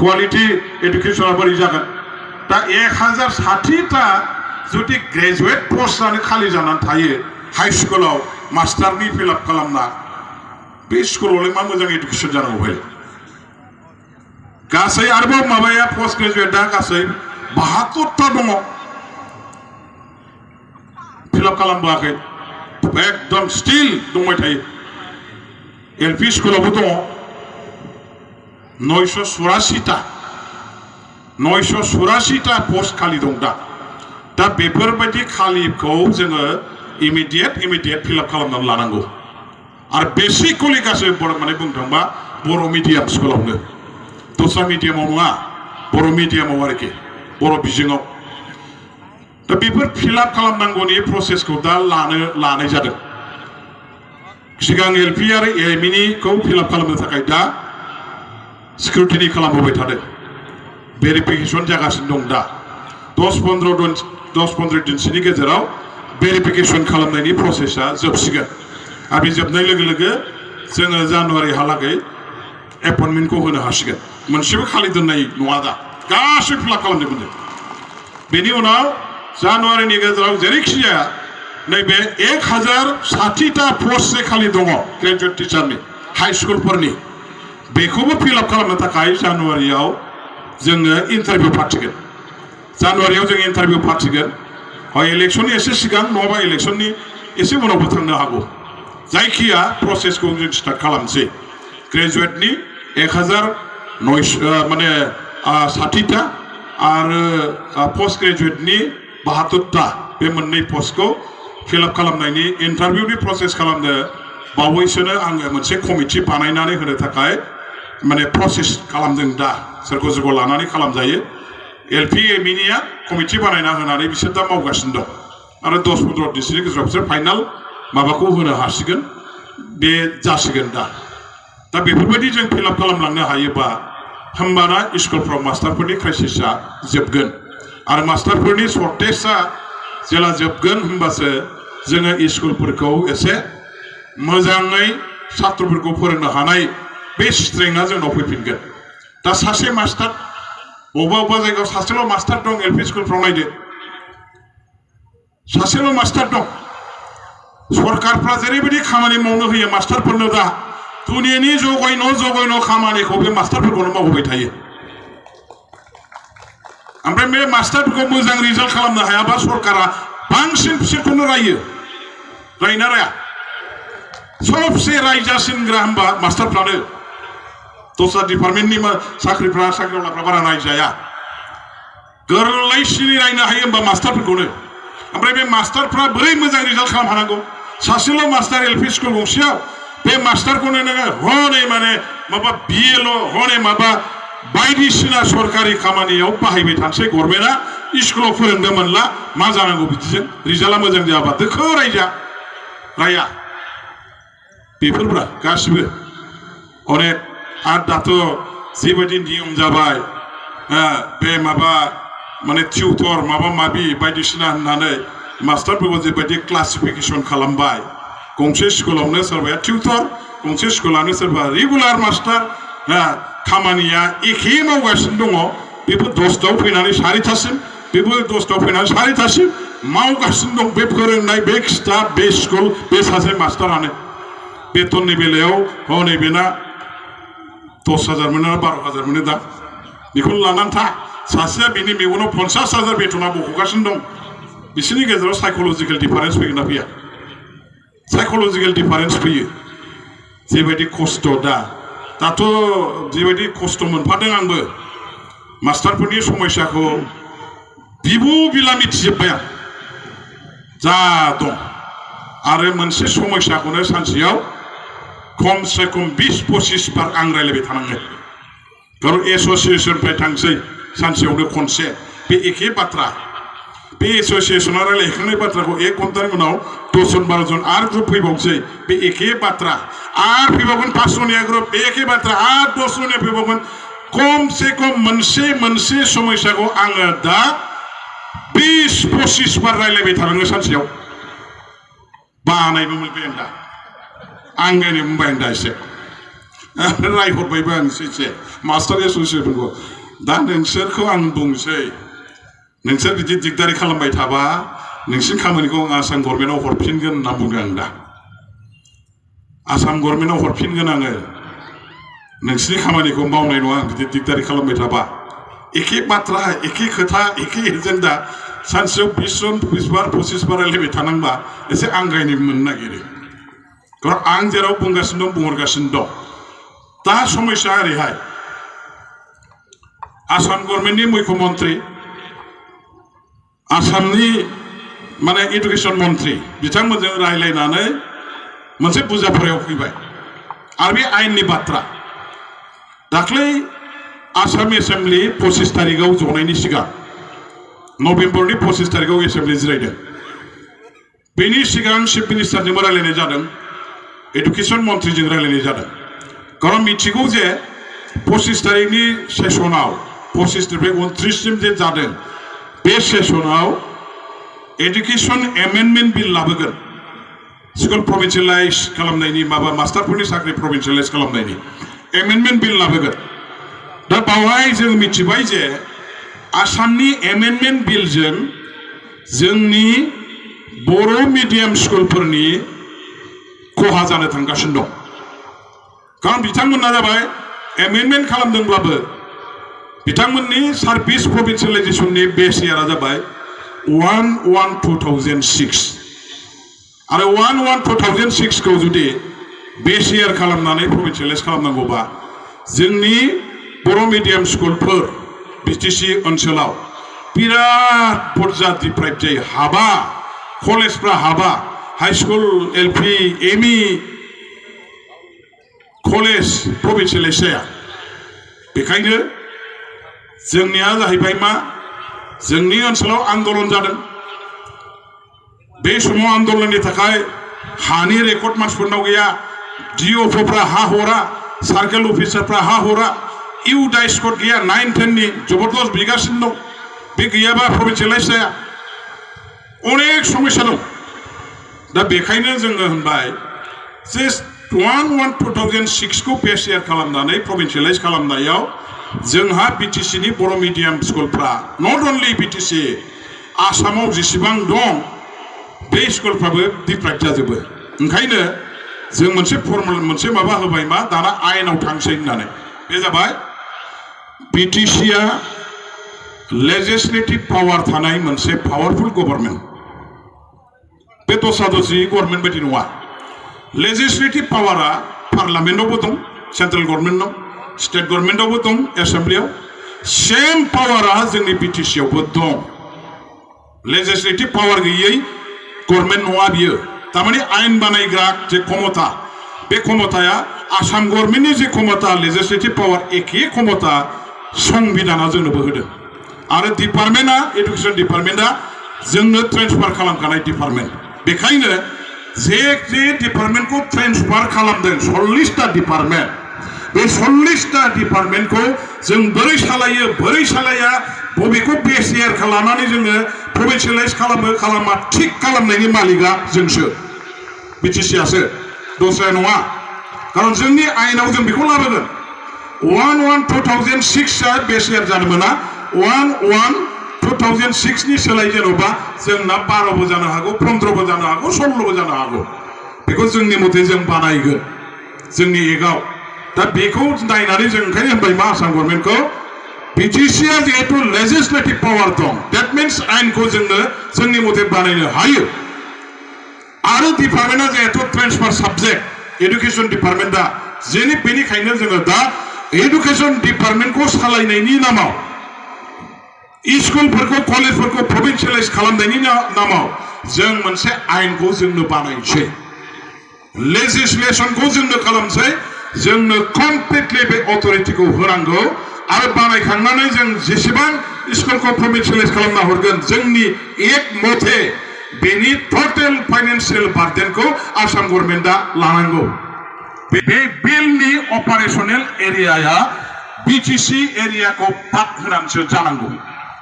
quality एडुकेशना बोरै जागोन दा 1060टा जुदि ग्रेजुवेट पोस्टआनो खालि जानानै थायो हाई स्कुलाव मास्टारनि फिलआप खालामना बे स्कुलावलाय मा मोजां एडुकेशन जानांगौ बेलाय गासै आरोबाव माबाया पोस्ट ग्रेजुवेटआ गासै 72टा दङ फिलआप खालामबोआखै एकदम स्टिल दंबाय थायो एलपि स्कुलावबो दङ 984टा पोस्ट खालि दं दा बेफोरबायदि खालिखौ जोङो इमिडिएट फिलआप खालामनानै लानांगौ आरो बेसिकलि गासै माने बुंनो थांबा बर' मिडियाम स्कुलावनो दस्रा मिडियामाव नङा बर' मिडियामाव आरोखि बर' बिजोङाव दा बेफोर फिलआप खालामनांगौनि प्रसेसखौ दा लानाय जादों सिगां एलपि आरो एमइनिखौ फिलआप खालामनो थाखाय दा स्क्रुटिनि खालामबोबाय थादों भेरिफिकेसन जागासिनो दं दा 10-15 दिनसोनि गेजेराव भेरिफिकेसन खालामनायनि प्रसेसा जोबसिगोन आरो बे जोबनाय लोगो लोगो जोङो जानुवारिहालागै एपइन्टमेन्टखौ होनो हासिगोन मोनसेबो खालि दोननाय नङा दा गासै फिलआप खालामजोबगोन बेनि उनाव जानुवारिनि गेजेराव जेरैखि जाया नैबे 1060टा पस्टसो खालि दङ ग्रेजुवेट टिचारनि हाई स्कुलफोरनि बेखौबो फिलआप खालामनो थाखाय जानुवारियाव जोङो इन्टारभिउ फाथिगोन जानुवारियाव जों इन्टारभिउ फाथिगोन इलेक्शननि एसे सिगां नङाबा इलेक्शननि एसे उनावबो थांनो हागौ जायखिया प्रसेसखौ जों स्टार्ट खालामसै ग्रेजुवेटनि 1060टा आरो पोस्ट ग्रेजुवेटनि 72टा बे मोननै पस्टखौ फिलआप खालामनायनि इन्टारभिउनि प्रसेस खालामनो बावैसोनो आङो मोनसे कमिटि बानायनानै होनो थाखाय माने प्रसेस खालामदों दा सोरखौ लानानै खालामजायो एलपि एमइनिया कमिटि बानायना होनानै बिसोर दा मावगासिनो दं आरो 10-15 दिनसोनि गेजेराव बिसोर फाइनाल माबाखौ होनो हासिगोन बे जासिगोन दा बेफोरबायदि जों फिलआप खालामलांनो हायोबा होमबाना स्कुलफ्राव मास्टारफोरनि क्राइसिसआ जोबगोन आरो मास्टारफोरनि सर्टेजआ जेला जोबगोन होमबासो जोङो स्कुलफोरखौ एसे मोजाङै छात्रफोरखौ फोरोंनो हानाय बे स्ट्रेंथआ जोंनाव फैफिनगोन दा सासे मास्टार बबेबा जायगायाव सासेल' मास्टार दं एलपि स्कुलफ्राव नायदो सासेल' मास्टार दं सरकारफ्रा जेरैबायदि खामानि मावनो होयो मास्टारफोरनो दा दुनियानि जगायन' खामानिखौ बे मास्टारफोरखौनो मावहोबाय थायो ओमफ्राय बे मास्टारफोरखौ मोजां रिजाल्ट खालामनो हायाबा सरकारा बांसिन बिसोरखौनो रायोना राया सबसे रायजासिनग्रा होनबा मास्टारफ्रानो दस्रा डिपार्टमेन्टनि साख्रिआवलाफ्रा बारा रायजाया गोरलैसिनै रायनो हायो होनबा मास्टारफोरखौनो ओमफ्राय बे मास्टारफ्रा बोरै मोजां रिजाल्ट खालामनो हानांगौ सासेल' मास्टार एलपि स्कुल गंसेयाव बे मास्टारखौनो नोङो हनै माने माबा बिएल' हनै माबा बायदिसिना सरकारि खामानियाव बाहायबाय थानोसै गभर्नमेन्टआ स्कुलाव फोरोंनो मोनला मा जानांगौ बिदिजों रिजाल्टआ मोजां जायाबा दोखो राया बेफोरब्रा गासिबो अनेक आरो दाथ' जिबायदि नियम जाबाय बे माबा माने टिउटर माबा-माबि बायदिसिना होननानै मास्टारफोरखौ जेबायदि क्लासिफिकेसन खालामबाय गंसे स्कुलावनो सोरबाया टिउटर गंसे स्कुलावनो सोरबा रेगुलार मास्टार खामानिया एखे मावगासिनो दङ बेबो 10टायाव फैनानै 4टासिम बेबो 10टायाव फैनानै 4टासिम मावगासिनो दं बे फोरोंनाय बे स्टाफ बे स्कुल बे सासे मास्टारानो बेथननि बेलायाव हनै बेना 10,000 मोनो 12,000 मोनो दा बेखौनो लानानै था सासेया बिनि मेगनाव 50,000 बेथना बख'गासिनो दं बिसोरनि गेजेराव साइक'लजिकेल डिफारेन्स फैगोन ना फैया साइक'लजिकेल डिफारेन्स फैयो जेबायदि खस्थ' दाथ' जेबायदि खस्थ' मोनफादों आंबो मास्टारफोरनि समस्याखौ बिबु बिला मिथिजोब्बाय आं जा दं आरो मोनसे समस्याखौनो सानसेयाव खमसे खम 20-25 बार आं रायलायबाय थानांगोन खारन एस'सियेसननिफ्राय थांसै सानसेयावनो खनसे बे एखे बाथ्रा बे एस'सियेसना रायलायखांनाय बाथ्राखौ 1 घन्टानि उनाव 10-12 जन आरो ग्रुप फैबावसै बे एखे बाथ्रा आरो फैबावगोन 5 जनिया ग्रुप बे एखे बाथ्रा आरो 10 जनिया फैबावगोन खमसे खम मोनसे समस्याखौ आङो दा 20-25 बार रायलायबाय थानांगौ सानसेयाव बानायबो मोनबाय आं दा आंगायनो मोनबाय आं दा एसे रायहरबायबो आं एसे मास्टार एस'सियेसनखौ दा नोंसोरखौ आं बुंसै नोंसोर बिदि दिगदारि खालामबाय थाबा नोंसिनि खामानिखौ आसाम गभर्नमेन्टआव हरफिनगोन होनना बुंदों आं दा आसाम गभर्नमेन्टआव हरफिनगोन आङो नोंसिनि खामानिखौ मावनाय नङा बिदि दिगदारि खालामबाय थाबा एखे बाथ्रा एखे खोथा एखे एजेन्डा सानसेयाव 20 जन 20 बार 25 बार रायलायबाय थानांबा एसे आंगायनाय मोननो नागिरो कारण आं जेराव बुंगासिनो दं बुंहरगासिनो दं दा समस्या ओरैहाय आसाम गभर्नमेन्टनि मुख्यमन्त्रि आसामनि माने एडुकेशन मन्त्रि बिथांमोनजों रायलायनानै मोनसे बुजाफोरायाव फैबाय आरो बे आयेननि बाथ्रा दाख्लै आसाम एसेम्बलि 25 तारिखआव जनायनि सिगां नभेम्बरनि 25 तारिखआव एसेम्बलि जिरायदों बेनि सिगां चिफ मिनिस्टारजोंबो रायलायनाय जादों एडुकेशन मन्त्रिजों रायलायनाय जादों कारण मिथिगौ जे 25 तारिखनि सेसनाव 25 निफ्राय 29 सिम जे जादों बे सेसनाव एडुकेशन एमेन्डमेन्ट बिल लाबोगोन स्कुल प्रभिन्सियेलाइज खालामनायनि माबा मास्टारफोरनि साख्रि प्रभिन्सियेलाइज खालामनायनि एमेन्डमेन्ट बिल लाबोगोन दा बावहाय जों मिथिबाय जे आसामनि एमेन्डमेन्ट बिलजों जोंनि बर' मिडियाम स्कुलफोरनि खहा जानो थांगासिनो दं कारण बिथांमोना जाबाय एमेन्डमेन्ट खालामदोंब्लाबो बिथांमोननि सार्भिस प्रभिन्सियेलाइजेसननि बेस इयारा जाबाय 1/1/2006 आरो 1/1/2006 खौ जुदि बेस इयार खालामनानै प्रभिन्सियेलाइज खालामनांगौबा जोंनि बर' मिडियाम स्कुलफोर बिटिसि ओनसोलाव बिराद बुरजा डिप्राइभ जायो हाबा कलेजफ्रा हाबा high school LP ME college provincialise जाया बेखायनो जोंनिया जाहैबाय मा जोंनि ओनसोलाव आन्दलन जादों बे समाव आन्दलननि थाखाय हानि रेकर्ड मानसिफोरनाव गैया डिअफोरा हा हरा सार्केल अफिसारफ्रा हा हरा इउ डाइस कड गैया 9-10 नि जबरदस्त बिगासिनो दं बे गैयाबा प्रभिन्सियेलाइज जाया अनेक समस्या दं दा बेखायनो जोङो होनबाय जे 1/1/2006 खौ बेस इयार खालामनानै प्रभिन्सियेलाइज खालामनायाव जोंहा बिटिसिनि बर' मिडियाम स्कुलफ्रा नट अनलि बिटिसि आसामाव जेसेबां दं बे स्कुलफ्राबो डिप्राइभ जाजोबो ओंखायनो जों मोनसे फर्मुला मोनसे माबा होबाय मा दाना आयेनाव थांसै होननानै बे जाबाय बिटिसिआ लेजिस्लेटिभ पावार थानाय मोनसे पावारफुल गभर्नमेन्ट बे दस्रा दस्रि गभर्नमेन्ट बायदि नङा लेजिस्लेटिभ पावारा पार्लामेन्टआवबो दं सेन्ट्रेल गभर्नमेन्ट दं स्टेट गभर्नमेन्टआवबो दं एसेम्बलियाव सेम पावारा जोंनि बिटिसिआवबो दं लेजिस्लेटिभ पावार गैयै गभर्नमेन्ट नङा बियो तारमाने आयेन बानायग्रा जे क्षमता बे क्षमताया आसाम गभर्नमेन्टनि जे क्षमता लेजिस्लेटिभ पावार एखे क्षमता संबिधाना जोंनोबो होदों आरो डिपार्टमेन्टआ एडुकेशन डिपार्टमेन्टआ जोंनो ट्रेन्सफार खालामखानाय डिपार्टमेन्ट बेखायनो जे डिपार्टमेन्टखौ ट्रेन्सफार खालामदों 40टा डिपार्टमेन्ट बे 40टा डिपार्टमेन्टखौ जों बोरै सालायो बोरै सालाया बबेखौ बेस इयार खालामनानै जोङो प्रभिन्सियेलाइज खालामो खालामा थिक खालामनायनि मालिकआ जोंसो बिटिसिआसो दस्राया नङा कारण जोंनि आयेनाव जों बेखौ लाबोगोन 1/1/2006 आ बेस इयार जानो मोना 1/1/2006 नि सोलाय जेन'बा जोंना 12बो जानो हागौ 15बो जानो हागौ 16बो जानो हागौ बेखौ जोंनि मथे जों बानायगोन जोंनि एकआव दा बेखौ नायनानै जों ओंखायनो होनबाय मा आसाम गभर्नमेन्टखौ बिटिसिआ जिहेतु लेजिस्लेटिभ पावार दं दैट मीन्स आयेनखौ जोंनो जोंनि मथे बानायनो हायो आरो डिपार्टमेन्टआ जिहेतु ट्रेन्सफार साबजेक्ट एडुकेशन डिपार्टमेन्टआ बेनिखायनो जोङो दा एडुकेशन डिपार्टमेन्टखौ सालायनायनि नामाव स्कुलफोरखौ कलेजफोरखौ प्रभिन्सियेलाइज खालामनायनि नामाव जों मोनसे आयेनखौ जोंनो बानायनोसै लेजिस्लेशनखौ जोंनो खालामसै जोंनो कमप्लिटलि बे अथरिटिखौ होनांगौ आरो बानायखांनानै जों जेसेबां स्कुलखौ प्रभिन्सियेलाइज खालामना हरगोन जोंनि एक मथे बेनि टटेल फाइनान्सियेल बार्डेनखौ आसाम गभर्नमेन्टआ लानांगौ बे बिलनि अपारेशनेल एरियाया बिटिसि एरियाखौ बाद होनानैसो जानांगौ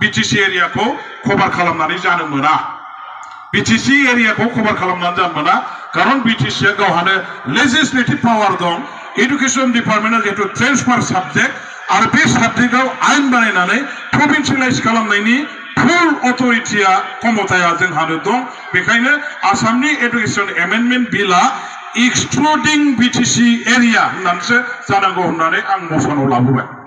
बिटिसि एरियाखौ कभार खालामनानै जानो मोना बिटिसि एरियाखौ कभार खालामनानै जानो मोना कारण बिटिसिआ गावहानो लेजिस्लेटिभ पावार दं एडुकेशन डिपार्टमेन्टआ जिहेतु ट्रेन्सफार साबजेक्ट आरो बे साबजेक्टआव आयेन बानायनानै प्रभिन्सियेलाइज खालामनायनि फुल अथरिटिया क्षमताया जोंहानो दं बेखायनो आसामनि एडुकेशन एमेन्डमेन्ट बिलआ एक्सक्लुडिं बिटिसि एरिया होननानैसो जानांगौ होननानै आं मसनाव लाबोबाय